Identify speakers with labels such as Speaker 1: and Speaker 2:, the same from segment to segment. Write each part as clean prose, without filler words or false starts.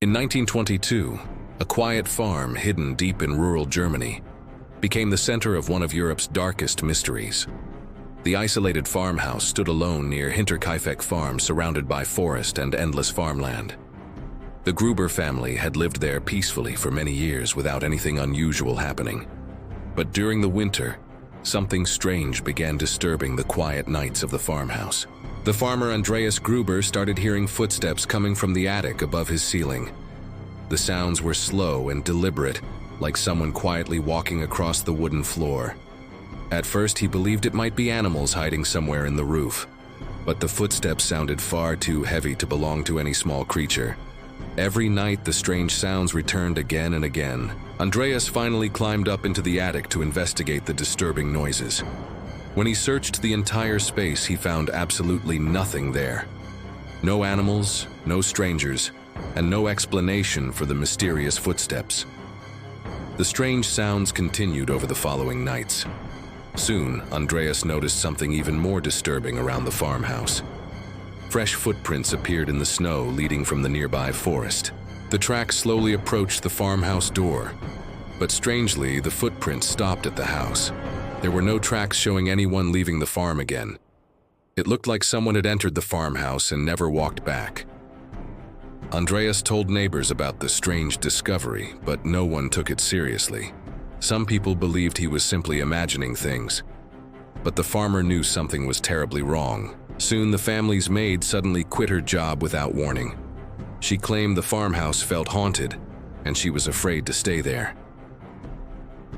Speaker 1: In 1922, a quiet farm hidden deep in rural Germany became the center of one of Europe's darkest mysteries. The isolated farmhouse stood alone near Hinterkaifeck Farm, surrounded by forest and endless farmland. The Gruber family had lived there peacefully for many years without anything unusual happening. But during the winter, something strange began disturbing the quiet nights of the farmhouse. The farmer Andreas Gruber started hearing footsteps coming from the attic above his ceiling. The sounds were slow and deliberate, like someone quietly walking across the wooden floor. At first, he believed it might be animals hiding somewhere in the roof, but the footsteps sounded far too heavy to belong to any small creature. Every night, the strange sounds returned again and again. Andreas finally climbed up into the attic to investigate the disturbing noises. When he searched the entire space, he found absolutely nothing there. No animals, no strangers, and no explanation for the mysterious footsteps. The strange sounds continued over the following nights. Soon, Andreas noticed something even more disturbing around the farmhouse. Fresh footprints appeared in the snow leading from the nearby forest. The tracks slowly approached the farmhouse door, but strangely, the footprints stopped at the house. There were no tracks showing anyone leaving the farm again. It looked like someone had entered the farmhouse and never walked back. Andreas told neighbors about the strange discovery, but no one took it seriously. Some people believed he was simply imagining things. But the farmer knew something was terribly wrong. Soon the family's maid suddenly quit her job without warning. She claimed the farmhouse felt haunted, and she was afraid to stay there.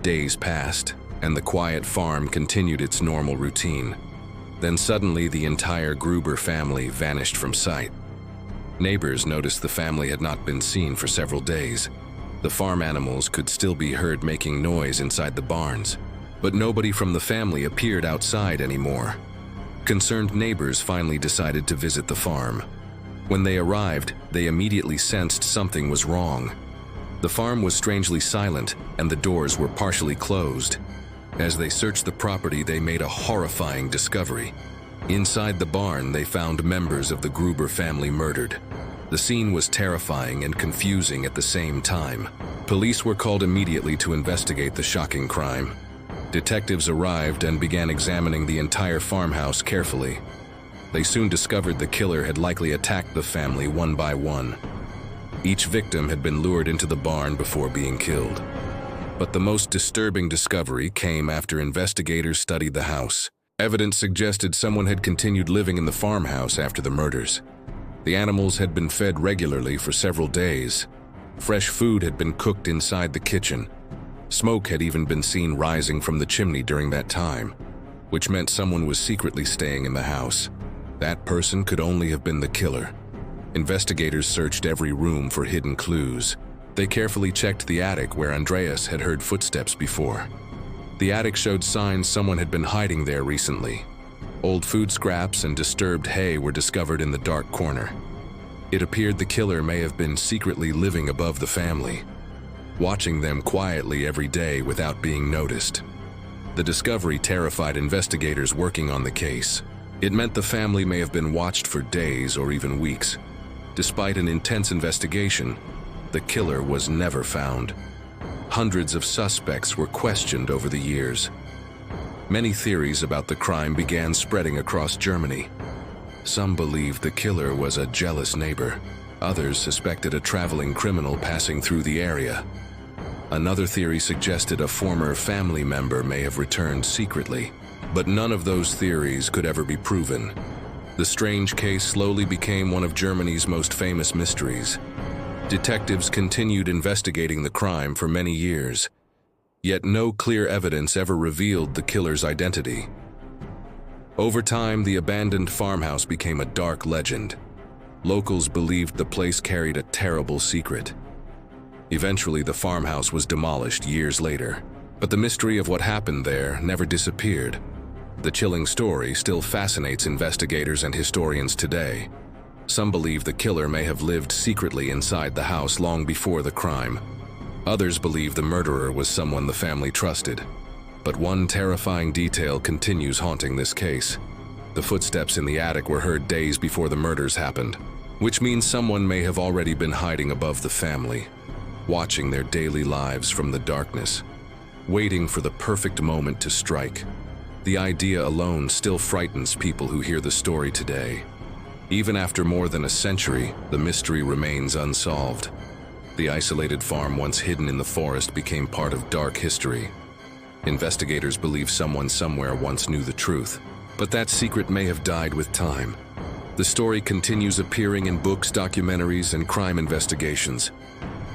Speaker 1: Days passed, and the quiet farm continued its normal routine. Then suddenly the entire Gruber family vanished from sight. Neighbors noticed the family had not been seen for several days. The farm animals could still be heard making noise inside the barns, but nobody from the family appeared outside anymore. Concerned neighbors finally decided to visit the farm. When they arrived, they immediately sensed something was wrong. The farm was strangely silent, and the doors were partially closed. As they searched the property, they made a horrifying discovery. Inside the barn, they found members of the Gruber family murdered. The scene was terrifying and confusing at the same time. Police were called immediately to investigate the shocking crime. Detectives arrived and began examining the entire farmhouse carefully. They soon discovered the killer had likely attacked the family one by one. Each victim had been lured into the barn before being killed. But the most disturbing discovery came after investigators studied the house. Evidence suggested someone had continued living in the farmhouse after the murders. The animals had been fed regularly for several days. Fresh food had been cooked inside the kitchen. Smoke had even been seen rising from the chimney during that time, which meant someone was secretly staying in the house. That person could only have been the killer. Investigators searched every room for hidden clues. They carefully checked the attic where Andreas had heard footsteps before. The attic showed signs someone had been hiding there recently. Old food scraps and disturbed hay were discovered in the dark corner. It appeared the killer may have been secretly living above the family, watching them quietly every day without being noticed. The discovery terrified investigators working on the case. It meant the family may have been watched for days or even weeks. Despite an intense investigation, the killer was never found. Hundreds of suspects were questioned over the years. Many theories about the crime began spreading across Germany. Some believed the killer was a jealous neighbor. Others suspected a traveling criminal passing through the area. Another theory suggested a former family member may have returned secretly, but none of those theories could ever be proven. The strange case slowly became one of Germany's most famous mysteries. Detectives continued investigating the crime for many years, yet no clear evidence ever revealed the killer's identity. Over time, the abandoned farmhouse became a dark legend. Locals believed the place carried a terrible secret. Eventually, the farmhouse was demolished years later, but the mystery of what happened there never disappeared. The chilling story still fascinates investigators and historians today. Some believe the killer may have lived secretly inside the house long before the crime. Others believe the murderer was someone the family trusted. But one terrifying detail continues haunting this case. The footsteps in the attic were heard days before the murders happened. which means someone may have already been hiding above the family, watching their daily lives from the darkness, waiting for the perfect moment to strike. The idea alone still frightens people who hear the story today. Even after more than a century, the mystery remains unsolved. The isolated farm once hidden in the forest became part of dark history. Investigators believe someone somewhere once knew the truth, but that secret may have died with time. The story continues appearing in books, documentaries, and crime investigations.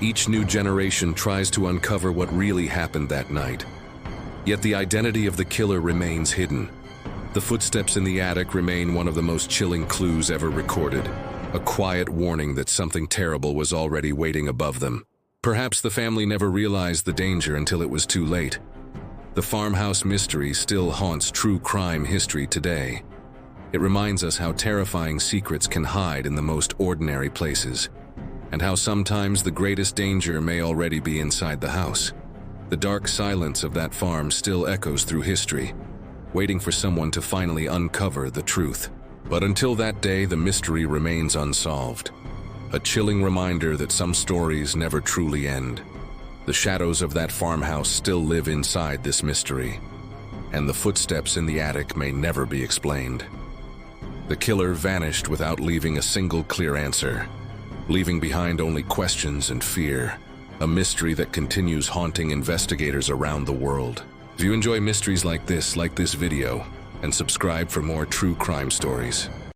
Speaker 1: Each new generation tries to uncover what really happened that night. Yet the identity of the killer remains hidden. The footsteps in the attic remain one of the most chilling clues ever recorded, a quiet warning that something terrible was already waiting above them. Perhaps the family never realized the danger until it was too late. The farmhouse mystery still haunts true crime history today. It reminds us how terrifying secrets can hide in the most ordinary places, and how sometimes the greatest danger may already be inside the house. The dark silence of that farm still echoes through history, waiting for someone to finally uncover the truth. But until that day, the mystery remains unsolved. A chilling reminder that some stories never truly end. The shadows of that farmhouse still live inside this mystery, and the footsteps in the attic may never be explained. The killer vanished without leaving a single clear answer, leaving behind only questions and fear, a mystery that continues haunting investigators around the world. If you enjoy mysteries like this video, and subscribe for more true crime stories.